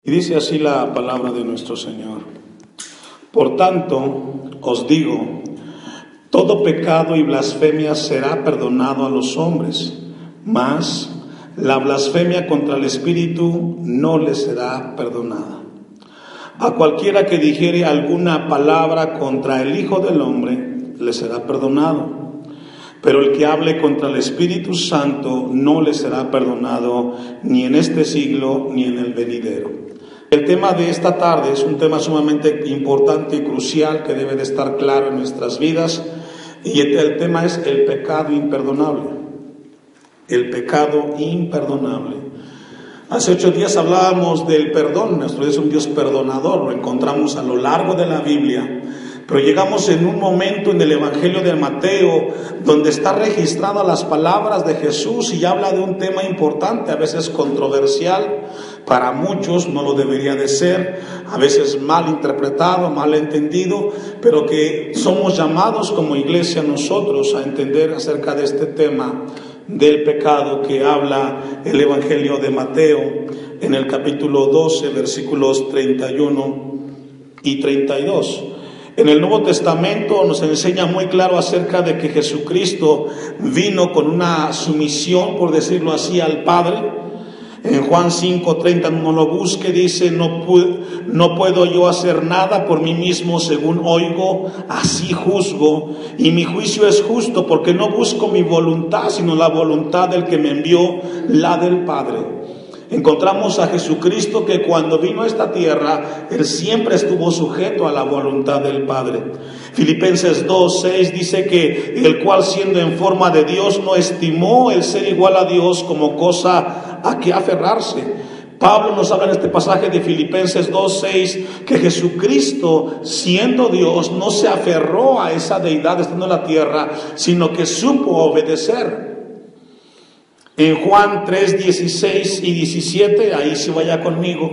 Y dice así la palabra de nuestro Señor: por tanto, os digo, todo pecado y blasfemia será perdonado a los hombres, mas la blasfemia contra el Espíritu no le será perdonada. A cualquiera que dijere alguna palabra contra el Hijo del Hombre, le será perdonado. Pero el que hable contra el Espíritu Santo no le será perdonado, ni en este siglo ni en el venidero. El tema de esta tarde es un tema sumamente importante y crucial que debe de estar claro en nuestras vidas, y el tema es el pecado imperdonable. El pecado imperdonable. Hace 8 días hablábamos del perdón. Nuestro Dios es un Dios perdonador, lo encontramos a lo largo de la Biblia. Pero llegamos en un momento en el Evangelio de Mateo donde está registradas las palabras de Jesús y habla de un tema importante, a veces controversial, para muchos no lo debería de ser, a veces mal interpretado, mal entendido, pero que somos llamados como iglesia nosotros a entender acerca de este tema del pecado que habla el Evangelio de Mateo en el capítulo 12, versículos 31 y 32. En el Nuevo Testamento nos enseña muy claro acerca de que Jesucristo vino con una sumisión, por decirlo así, al Padre. En Juan 5:30, no lo busque, dice: no puedo yo hacer nada por mí mismo, según oigo, así juzgo, y mi juicio es justo, porque no busco mi voluntad, sino la voluntad del que me envió, la del Padre. Encontramos a Jesucristo que cuando vino a esta tierra, Él siempre estuvo sujeto a la voluntad del Padre. Filipenses 2:6 dice que el cual, siendo en forma de Dios, no estimó el ser igual a Dios como cosa a que aferrarse. Pablo nos habla en este pasaje de Filipenses 2:6 que Jesucristo, siendo Dios, no se aferró a esa deidad estando en la tierra, sino que supo obedecer. En Juan 3:16 y 17, ahí sí vaya conmigo,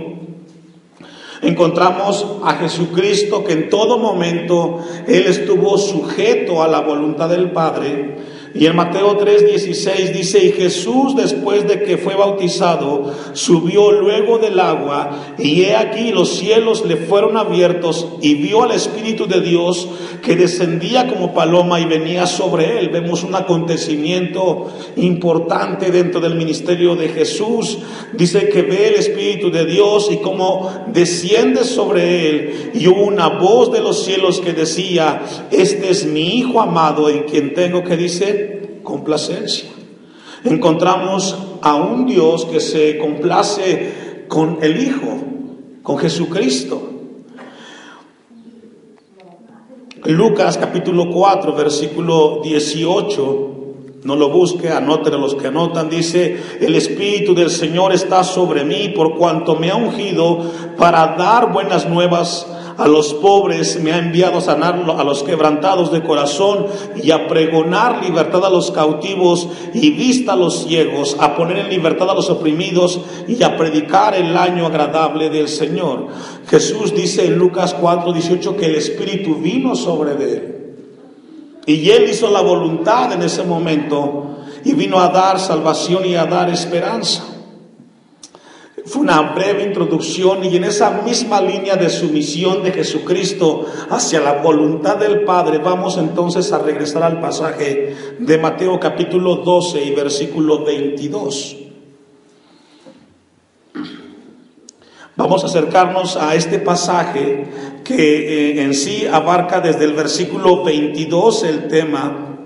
encontramos a Jesucristo que en todo momento Él estuvo sujeto a la voluntad del Padre. Y en Mateo 3:16 dice: y Jesús, después de que fue bautizado, subió luego del agua, y he aquí los cielos le fueron abiertos, y vio al Espíritu de Dios que descendía como paloma y venía sobre él. Vemos un acontecimiento importante dentro del ministerio de Jesús. Dice que ve el Espíritu de Dios y cómo desciende sobre él, y hubo una voz de los cielos que decía: este es mi Hijo amado, en quien tengo, que dice, complacencia. Encontramos a un Dios que se complace con el Hijo, con Jesucristo. Lucas capítulo 4, versículo 18, no lo busque, anótelo los que anotan, dice: el Espíritu del Señor está sobre mí, por cuanto me ha ungido para dar buenas nuevas a los pobres, me ha enviado a sanar a los quebrantados de corazón y a pregonar libertad a los cautivos y vista a los ciegos, a poner en libertad a los oprimidos y a predicar el año agradable del Señor. Jesús dice en Lucas 4:18 que el Espíritu vino sobre él y él hizo la voluntad en ese momento y vino a dar salvación y a dar esperanza. Fue una breve introducción, y en esa misma línea de sumisión de Jesucristo hacia la voluntad del Padre, vamos entonces a regresar al pasaje de Mateo capítulo 12 y versículo 22. Vamos a acercarnos a este pasaje que en sí abarca desde el versículo 22 el tema,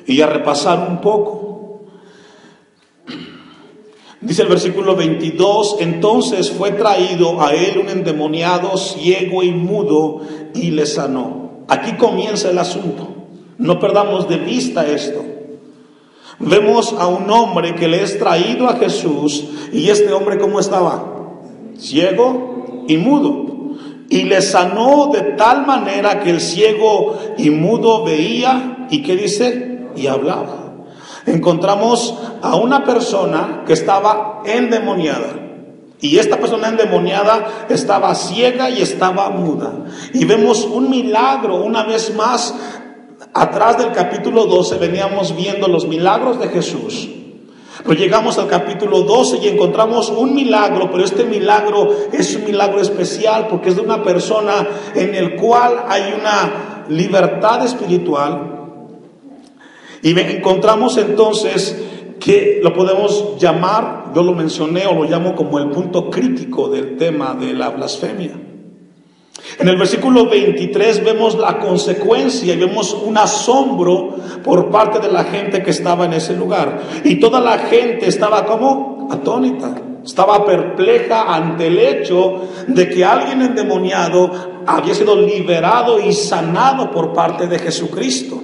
y a repasar un poco. Dice el versículo 22: entonces fue traído a él un endemoniado, ciego y mudo, y le sanó. Aquí comienza el asunto. No perdamos de vista esto. Vemos a un hombre que le es traído a Jesús, y este hombre, ¿cómo estaba? Ciego y mudo. Y le sanó de tal manera que el ciego y mudo veía, ¿y qué dice? Y hablaba. Encontramos a una persona que estaba endemoniada, y esta persona endemoniada estaba ciega y estaba muda. Y vemos un milagro una vez más. Atrás del capítulo 12 veníamos viendo los milagros de Jesús, Pero llegamos al capítulo 12 y encontramos un milagro, pero este milagro es un milagro especial porque es de una persona en el cual hay una libertad espiritual. Y encontramos entonces que lo podemos llamar, yo lo mencioné o lo llamo como el punto crítico del tema de la blasfemia. En el versículo 23 vemos la consecuencia y vemos un asombro por parte de la gente que estaba en ese lugar. Y toda la gente estaba como atónita, estaba perpleja ante el hecho de que alguien endemoniado había sido liberado y sanado por parte de Jesucristo.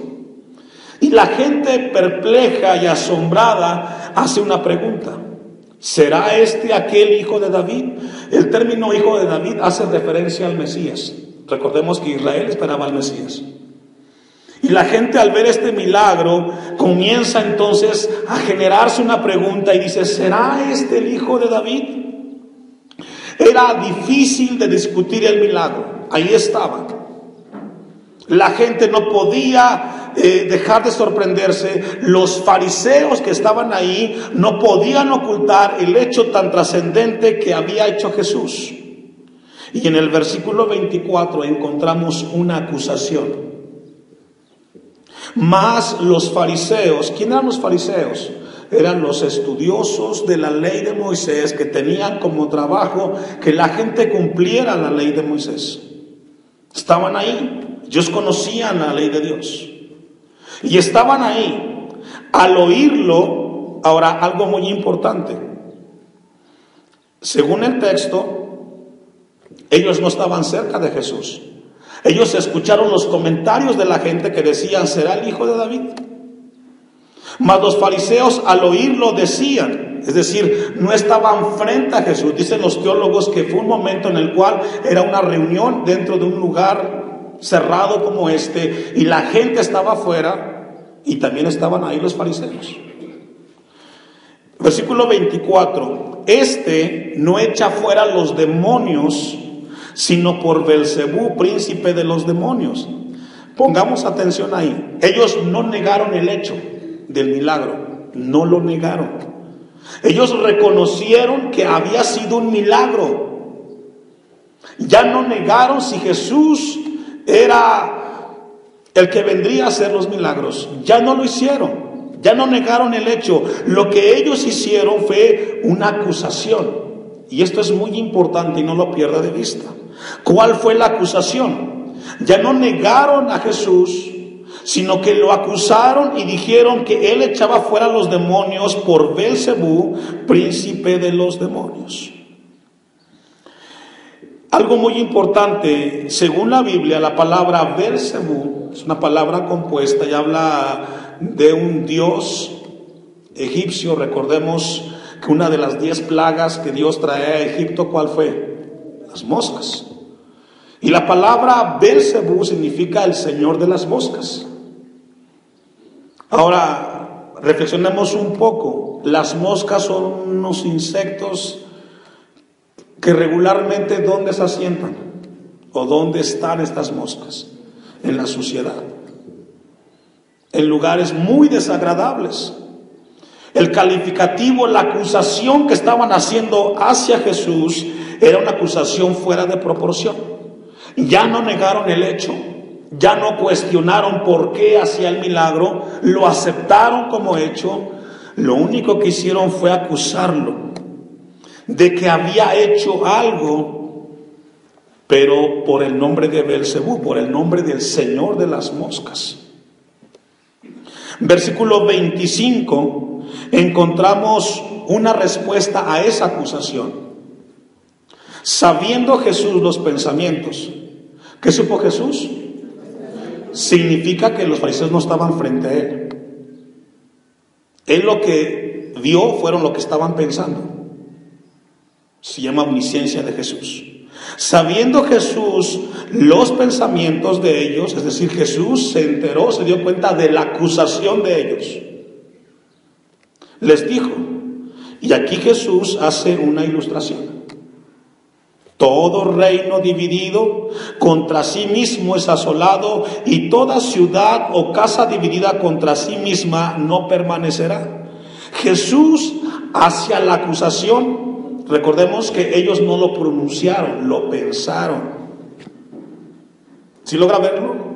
Y la gente perpleja y asombrada hace una pregunta: ¿será este aquel hijo de David? El término hijo de David hace referencia al Mesías. Recordemos que Israel esperaba al Mesías. Y la gente, al ver este milagro, comienza entonces a generarse una pregunta y dice: ¿será este el hijo de David? Era difícil de discutir el milagro. Ahí estaba. La gente no podía dejar de sorprenderse. Los fariseos que estaban ahí no podían ocultar el hecho tan trascendente que había hecho Jesús. Y en el versículo 24 encontramos una acusación. Mas los fariseos, ¿quién eran los fariseos? Eran los estudiosos de la ley de Moisés, que tenían como trabajo que la gente cumpliera la ley de Moisés. Estaban ahí. Ellos conocían la ley de Dios y estaban ahí. Al oírlo, ahora algo muy importante, según el texto, ellos no estaban cerca de Jesús. Ellos escucharon los comentarios de la gente que decían: ¿será el hijo de David? Mas los fariseos al oírlo decían, es decir, no estaban frente a Jesús. Dicen los teólogos que fue un momento en el cual era una reunión dentro de un lugar cerrado como este, y la gente estaba afuera y también estaban ahí los fariseos. Versículo 24: este no echa fuera los demonios, sino por Belcebú, príncipe de los demonios. Pongamos atención ahí. Ellos no negaron el hecho del milagro, no lo negaron. Ellos reconocieron que había sido un milagro. Ya no negaron si Jesús era el que vendría a hacer los milagros. Ya no lo hicieron, ya no negaron el hecho. Lo que ellos hicieron fue una acusación, y esto es muy importante y no lo pierda de vista. ¿Cuál fue la acusación? Ya no negaron a Jesús, sino que lo acusaron y dijeron que él echaba fuera los demonios por Belcebú, príncipe de los demonios. Algo muy importante, según la Biblia, la palabra Belcebú es una palabra compuesta y habla de un dios egipcio. Recordemos que una de las 10 plagas que Dios trae a Egipto, ¿cuál fue? Las moscas. Y la palabra Belcebú significa el señor de las moscas. Ahora, reflexionemos un poco. Las moscas son unos insectos que regularmente, ¿dónde se asientan? ¿O dónde están estas moscas? En la suciedad, en lugares muy desagradables. El calificativo, la acusación que estaban haciendo hacia Jesús era una acusación fuera de proporción. Ya no negaron el hecho, ya no cuestionaron por qué hacía el milagro, lo aceptaron como hecho. Lo único que hicieron fue acusarlo de que había hecho algo, pero por el nombre de Belcebú, por el nombre del señor de las moscas. Versículo 25, encontramos una respuesta a esa acusación. Sabiendo Jesús los pensamientos, ¿qué supo Jesús? Significa que los fariseos no estaban frente a él. Él lo que vio fueron lo que estaban pensando. Se llama omnisciencia de Jesús. Sabiendo Jesús los pensamientos de ellos, es decir, Jesús se enteró, se dio cuenta de la acusación de ellos. Les dijo, y aquí Jesús hace una ilustración: todo reino dividido contra sí mismo es asolado, y toda ciudad o casa dividida contra sí misma no permanecerá. Jesús hacia la acusación, recordemos que ellos no lo pronunciaron, lo pensaron. ¿Sí logra verlo?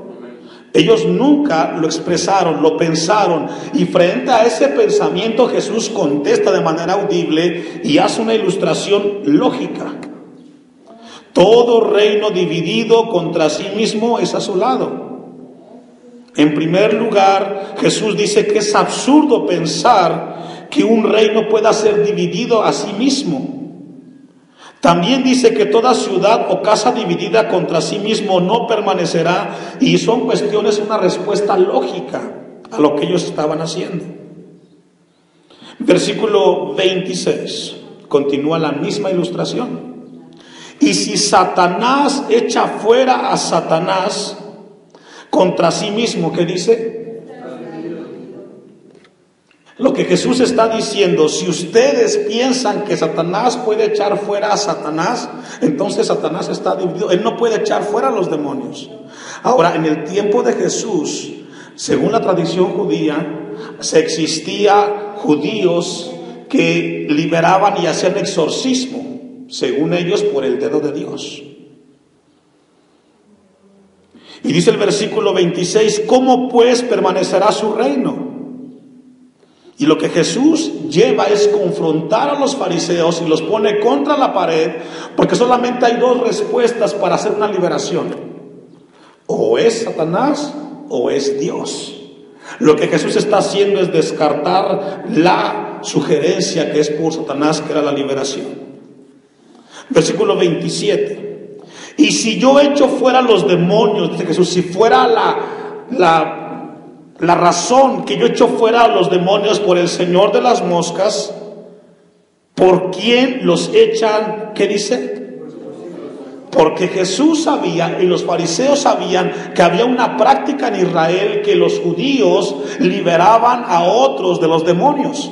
Ellos nunca lo expresaron, lo pensaron, y frente a ese pensamiento Jesús contesta de manera audible y hace una ilustración lógica. Todo reino dividido contra sí mismo es asolado. En primer lugar, Jesús dice que es absurdo pensar que un reino pueda ser dividido a sí mismo. También dice que toda ciudad o casa dividida contra sí mismo no permanecerá, y son cuestiones, una respuesta lógica a lo que ellos estaban haciendo. Versículo 26, continúa la misma ilustración. Y si Satanás echa fuera a Satanás contra sí mismo, ¿qué dice? Lo que Jesús está diciendo, si ustedes piensan que Satanás puede echar fuera a Satanás, entonces Satanás está dividido. Él no puede echar fuera a los demonios. Ahora, en el tiempo de Jesús, según la tradición judía, existía judíos que liberaban y hacían exorcismo, según ellos, por el dedo de Dios. Y dice el versículo 26, ¿cómo pues permanecerá su reino? Y lo que Jesús lleva es confrontar a los fariseos y los pone contra la pared, porque solamente hay dos respuestas para hacer una liberación: o es Satanás o es Dios. Lo que Jesús está haciendo es descartar la sugerencia que es por Satanás, que era la liberación. Versículo 27. Y si yo echo fuera los demonios, dice Jesús, si fuera la razón que yo echo fuera a los demonios por el Señor de las moscas, ¿por quién los echan? ¿Qué dice? Porque Jesús sabía y los fariseos sabían que había una práctica en Israel que los judíos liberaban a otros de los demonios.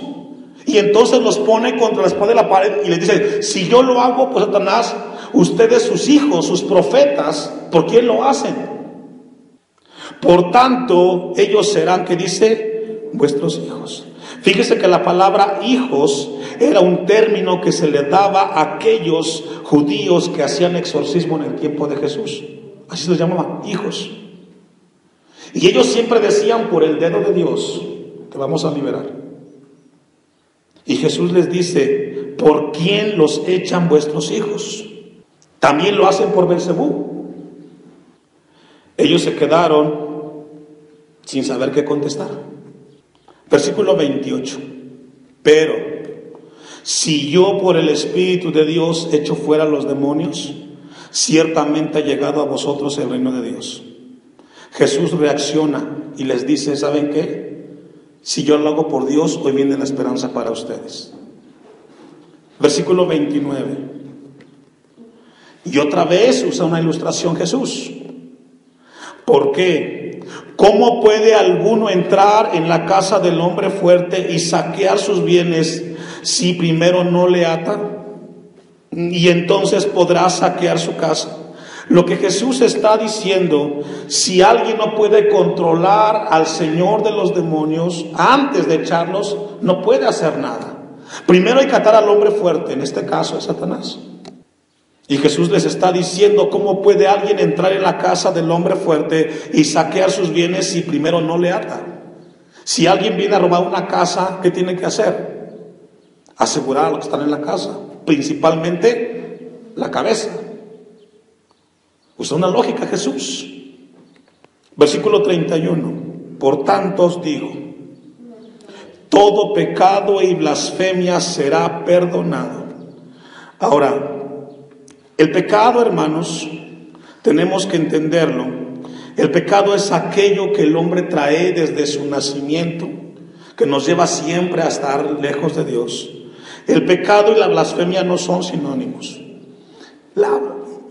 Y entonces los pone contra la espada de la pared y les dice, si yo lo hago, pues Satanás, ustedes, sus hijos, sus profetas, ¿por quién lo hacen? Por tanto, ellos serán, ¿qué dice? Vuestros hijos. Fíjese que la palabra hijos era un término que se le daba a aquellos judíos que hacían exorcismo en el tiempo de Jesús. Así se les llamaba, hijos. Y ellos siempre decían, por el dedo de Dios, te vamos a liberar. Y Jesús les dice, ¿por quién los echan vuestros hijos? También lo hacen por Belzebú. Ellos se quedaron sin saber qué contestar. Versículo 28. Pero si yo por el Espíritu de Dios echo fuera los demonios, ciertamente ha llegado a vosotros el reino de Dios. Jesús reacciona y les dice, ¿saben qué? Si yo lo hago por Dios, hoy viene la esperanza para ustedes. Versículo 29. Y otra vez usa una ilustración Jesús. ¿Por qué? ¿Cómo puede alguno entrar en la casa del hombre fuerte y saquear sus bienes si primero no le ata? Y entonces podrá saquear su casa. Lo que Jesús está diciendo, si alguien no puede controlar al Señor de los demonios antes de echarlos, no puede hacer nada. Primero hay que atar al hombre fuerte, en este caso es Satanás. Y Jesús les está diciendo, ¿cómo puede alguien entrar en la casa del hombre fuerte y saquear sus bienes si primero no le ata? Si alguien viene a robar una casa, ¿qué tiene que hacer? Asegurar a los que están en la casa, principalmente la cabeza. Usa una lógica Jesús. Versículo 31. Por tanto os digo, todo pecado y blasfemia será perdonado. Ahora, el pecado, hermanos, tenemos que entenderlo. El pecado es aquello que el hombre trae desde su nacimiento, que nos lleva siempre a estar lejos de Dios. El pecado y la blasfemia no son sinónimos.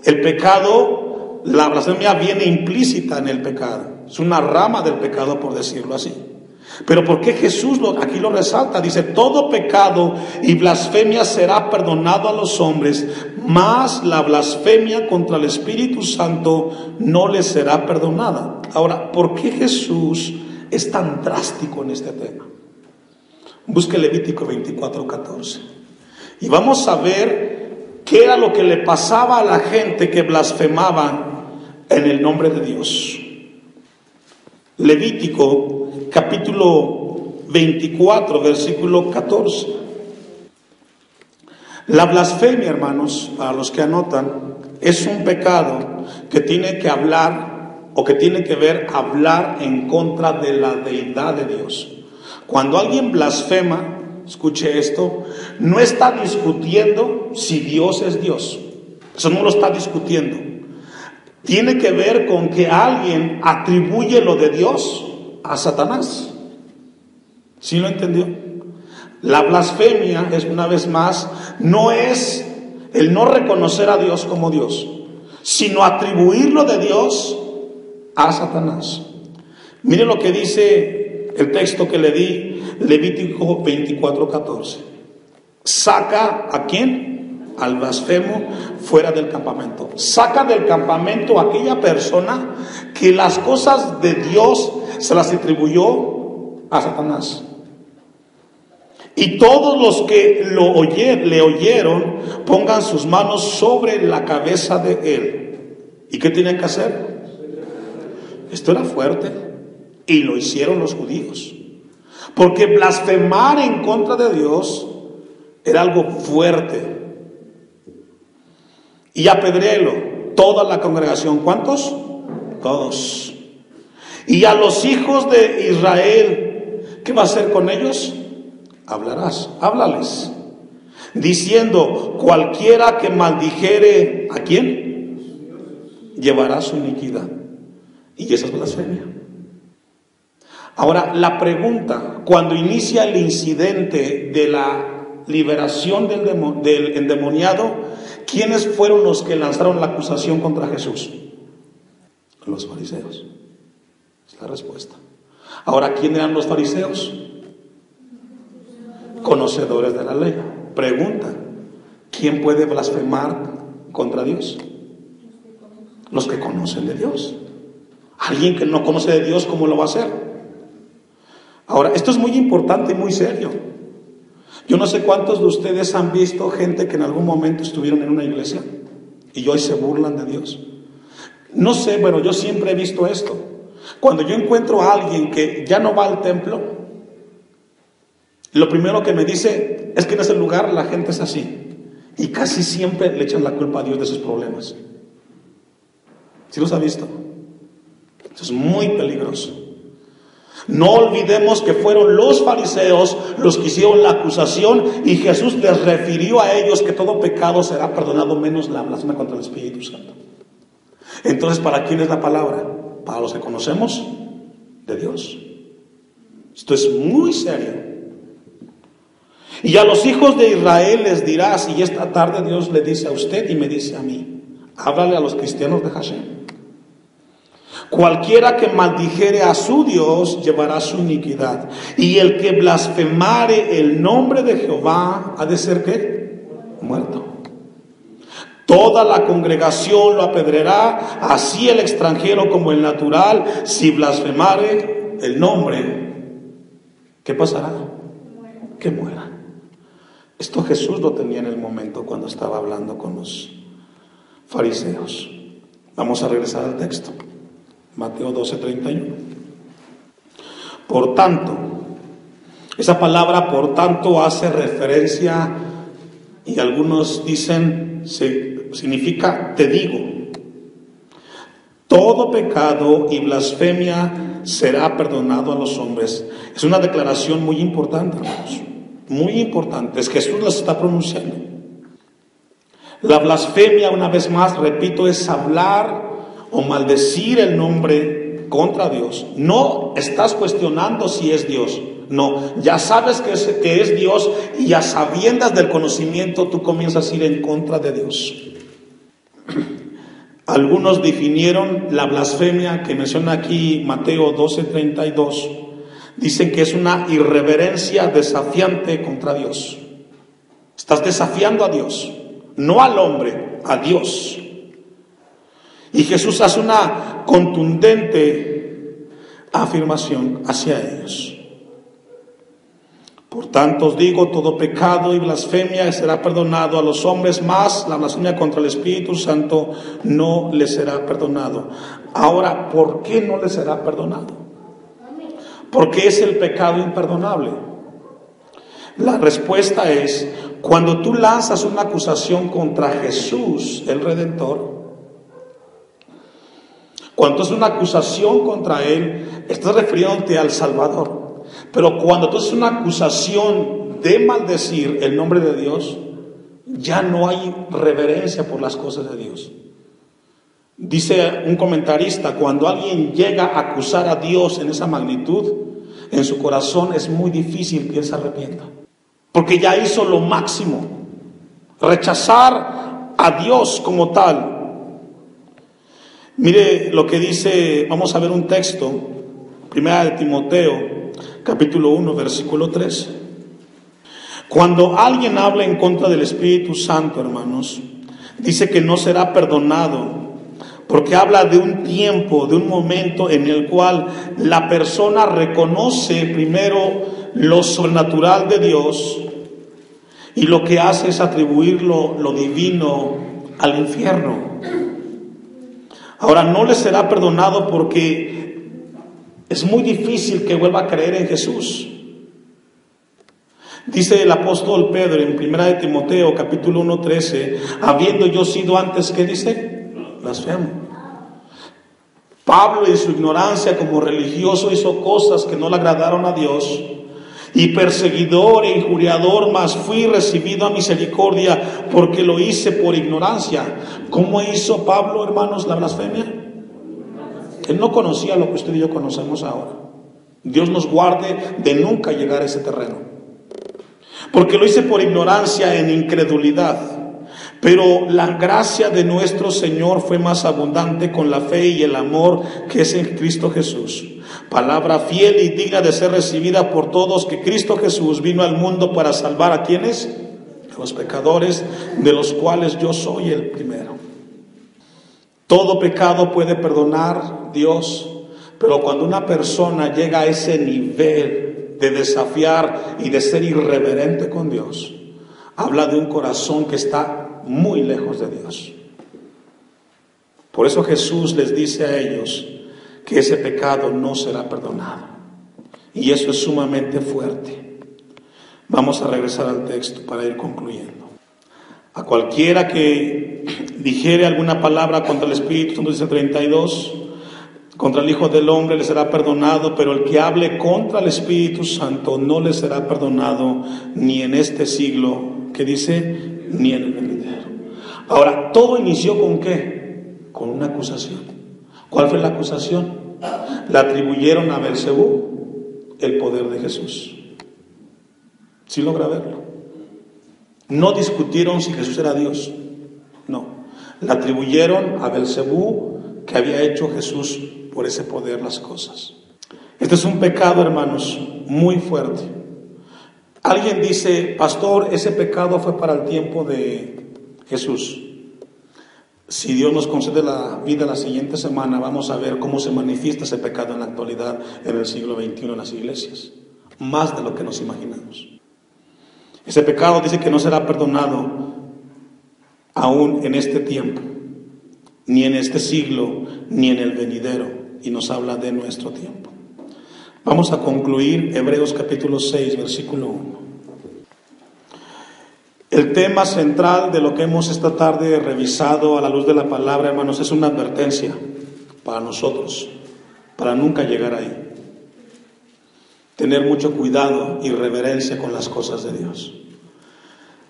El pecado, la blasfemia viene implícita en el pecado. Es una rama del pecado, por decirlo así. Pero ¿por qué Jesús aquí lo resalta? Dice, todo pecado y blasfemia será perdonado a los hombres, mas la blasfemia contra el Espíritu Santo no les será perdonada. Ahora, ¿por qué Jesús es tan drástico en este tema? Busque Levítico 24:14. Y vamos a ver qué era lo que le pasaba a la gente que blasfemaba en el nombre de Dios. Levítico capítulo 24, versículo 14. La blasfemia, hermanos, para los que anotan, es un pecado que tiene que hablar o que tiene que ver hablar en contra de la deidad de Dios. Cuando alguien blasfema, escuche esto, no está discutiendo si Dios es Dios. Eso no lo está discutiendo. Tiene que ver con que alguien atribuye lo de Dios a Satanás. ¿Sí lo entendió? La blasfemia es, una vez más, no es el no reconocer a Dios como Dios, sino atribuir lo de Dios a Satanás. Mire lo que dice el texto que le di, Levítico 24:14. Saca ¿a quién? Al blasfemo fuera del campamento. Saca del campamento a aquella persona que las cosas de Dios se las atribuyó a Satanás. Y todos los que le oyeron, pongan sus manos sobre la cabeza de él. ¿Y qué tienen que hacer? Esto era fuerte. Y lo hicieron los judíos. Porque blasfemar en contra de Dios era algo fuerte. Y apedréelo, toda la congregación. ¿Cuántos? Todos. Y a los hijos de Israel, ¿qué va a hacer con ellos? Háblales, diciendo: cualquiera que maldijere, ¿a quién? Llevará su iniquidad. Y esa es blasfemia. Ahora, la pregunta, cuando inicia el incidente de la liberación del endemoniado, ¿quiénes fueron los que lanzaron la acusación contra Jesús? Los fariseos. Es la respuesta. Ahora, ¿quién eran los fariseos? Conocedores de la ley. Pregunta: ¿quién puede blasfemar contra Dios? Los que conocen de Dios. Alguien que no conoce de Dios, ¿cómo lo va a hacer? Ahora, esto es muy importante y muy serio. Yo no sé cuántos de ustedes han visto gente que en algún momento estuvieron en una iglesia y hoy se burlan de Dios. No sé, bueno, yo siempre he visto esto. Cuando yo encuentro a alguien que ya no va al templo, lo primero que me dice es que en ese lugar la gente es así. Y casi siempre le echan la culpa a Dios de sus problemas. ¿Sí los ha visto? Eso es muy peligroso. No olvidemos que fueron los fariseos los que hicieron la acusación y Jesús les refirió a ellos que todo pecado será perdonado menos la blasfemia contra el Espíritu Santo. Entonces, ¿para quién es la palabra? Para los que conocemos de Dios. Esto es muy serio. Y a los hijos de Israel les dirás, y esta tarde Dios le dice a usted y me dice a mí, háblale a los cristianos de Hashem. Cualquiera que maldijere a su Dios llevará su iniquidad. Y el que blasfemare el nombre de Jehová ha de ser ¿qué? Muerto. Toda la congregación lo apedreará, así el extranjero como el natural, si blasfemare el nombre. ¿Qué pasará? Que muera. Esto Jesús lo tenía en el momento cuando estaba hablando con los fariseos. Vamos a regresar al texto. Mateo 12:31. Por tanto, esa palabra por tanto hace referencia, y algunos dicen, significa te digo. Todo pecado y blasfemia será perdonado a los hombres. Es una declaración muy importante, hermanos. Muy importante. Es Jesús las está pronunciando. La blasfemia, una vez más, repito, es hablar o maldecir el nombre contra Dios. No estás cuestionando si es Dios. No, ya sabes que es Dios y a sabiendas del conocimiento tú comienzas a ir en contra de Dios. Algunos definieron la blasfemia que menciona aquí Mateo 12:32. Dicen que es una irreverencia desafiante contra Dios. Estás desafiando a Dios, no al hombre, a Dios. Y Jesús hace una contundente afirmación hacia ellos. Por tanto os digo, todo pecado y blasfemia será perdonado a los hombres, mas la blasfemia contra el Espíritu Santo no les será perdonado. Ahora, ¿por qué no les será perdonado? Porque es el pecado imperdonable. La respuesta es, cuando tú lanzas una acusación contra Jesús, el Redentor, cuando es una acusación contra Él, estás refiriéndote al Salvador. Pero cuando tú haces una acusación de maldecir el nombre de Dios, ya no hay reverencia por las cosas de Dios. Dice un comentarista, cuando alguien llega a acusar a Dios en esa magnitud, en su corazón es muy difícil que Él se arrepienta. Porque ya hizo lo máximo. Rechazar a Dios como tal. Mire lo que dice, vamos a ver un texto, Primera de Timoteo, capítulo 1, versículo 13. Cuando alguien habla en contra del Espíritu Santo, hermanos, dice que no será perdonado, porque habla de un tiempo, de un momento en el cual la persona reconoce primero lo sobrenatural de Dios y lo que hace es atribuir lo divino al infierno. Ahora, no le será perdonado porque es muy difícil que vuelva a creer en Jesús. Dice el apóstol Pedro en Primera de Timoteo, capítulo 1, 13, habiendo yo sido antes, ¿qué dice? Blasfemo. Pablo en su ignorancia como religioso hizo cosas que no le agradaron a Dios, y perseguidor e injuriador, mas fui recibido a misericordia porque lo hice por ignorancia. ¿Cómo hizo Pablo, hermanos, la blasfemia? Él no conocía lo que usted y yo conocemos ahora. Dios nos guarde de nunca llegar a ese terreno. Porque lo hice por ignorancia, en incredulidad. Pero la gracia de nuestro Señor fue más abundante con la fe y el amor que es en Cristo Jesús. Palabra fiel y digna de ser recibida por todos, que Cristo Jesús vino al mundo para salvar a quienes, a los pecadores, de los cuales yo soy el primero. Todo pecado puede perdonar Dios, pero cuando una persona llega a ese nivel de desafiar y de ser irreverente con Dios, habla de un corazón que está muy lejos de Dios. Por eso Jesús les dice a ellos que ese pecado no será perdonado. Y eso es sumamente fuerte. Vamos a regresar al texto para ir concluyendo. A cualquiera que dijere alguna palabra contra el Espíritu Santo, dice 32, contra el Hijo del Hombre le será perdonado, pero el que hable contra el Espíritu Santo no le será perdonado ni en este siglo, que dice, ni en el venidero. Ahora, todo inició ¿con qué? Con una acusación. ¿Cuál fue la acusación? Le atribuyeron a Beelzebú el poder de Jesús. ¿Sí logra verlo? No discutieron si Jesús era Dios. No. Le atribuyeron a Beelzebú que había hecho Jesús por ese poder las cosas. Este es un pecado, hermanos, muy fuerte. Alguien dice, pastor, ese pecado fue para el tiempo de Jesús. Si Dios nos concede la vida la siguiente semana, vamos a ver cómo se manifiesta ese pecado en la actualidad, en el siglo XXI en las iglesias. Más de lo que nos imaginamos. Ese pecado dice que no será perdonado aún en este tiempo, ni en este siglo, ni en el venidero. Y nos habla de nuestro tiempo. Vamos a concluir Hebreos capítulo 6, versículo 1. El tema central de lo que hemos esta tarde revisado a la luz de la palabra, hermanos, es una advertencia para nosotros, para nunca llegar ahí. Tener mucho cuidado y reverencia con las cosas de Dios.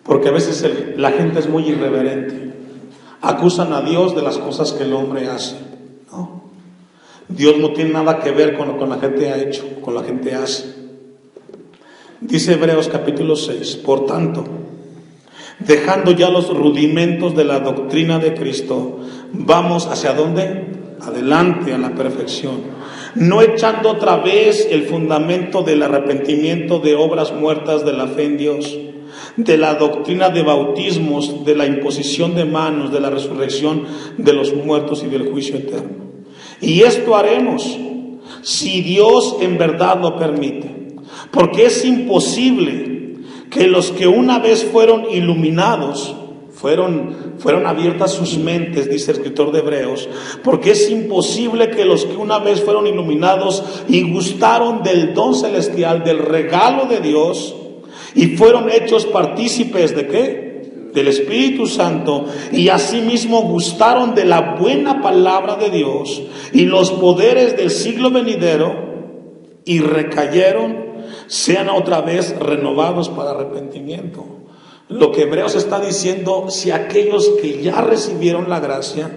Porque a veces la gente es muy irreverente. Acusan a Dios de las cosas que el hombre hace. ¿No? Dios no tiene nada que ver con lo que la gente ha hecho, con lo que la gente hace. Dice Hebreos capítulo 6, por tanto, dejando ya los rudimentos de la doctrina de Cristo, vamos ¿hacia dónde? Adelante a la perfección, no echando otra vez el fundamento del arrepentimiento de obras muertas de la fe en Dios, de la doctrina de bautismos, de la imposición de manos, de la resurrección de los muertos y del juicio eterno. Y esto haremos si Dios en verdad lo permite. Porque es imposible que los que una vez fueron iluminados, fueron abiertas sus mentes, dice el escritor de Hebreos, porque es imposible que los que una vez fueron iluminados y gustaron del don celestial, del regalo de Dios, y fueron hechos partícipes ¿de qué? Del Espíritu Santo, y asimismo gustaron de la buena palabra de Dios y los poderes del siglo venidero, y recayeron, sean otra vez renovados para arrepentimiento. Lo que Hebreos está diciendo, si aquellos que ya recibieron la gracia,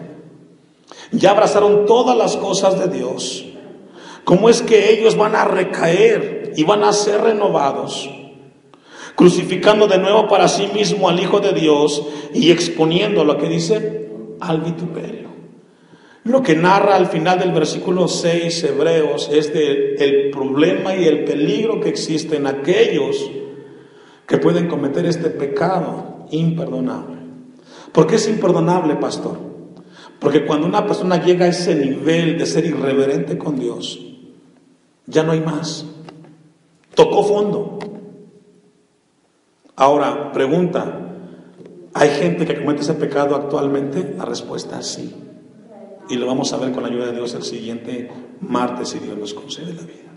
ya abrazaron todas las cosas de Dios, ¿cómo es que ellos van a recaer y van a ser renovados? Crucificando de nuevo para sí mismo al Hijo de Dios y exponiendo lo que dice al vituperio. Lo que narra al final del versículo 6 Hebreos es el problema y el peligro que existe en aquellos que pueden cometer este pecado imperdonable. ¿Por qué es imperdonable, pastor? Porque cuando una persona llega a ese nivel de ser irreverente con Dios, ya no hay más. Tocó fondo. Ahora, pregunta, ¿hay gente que comete ese pecado actualmente? La respuesta es sí. Y lo vamos a ver con la ayuda de Dios el siguiente martes, si Dios nos concede la vida.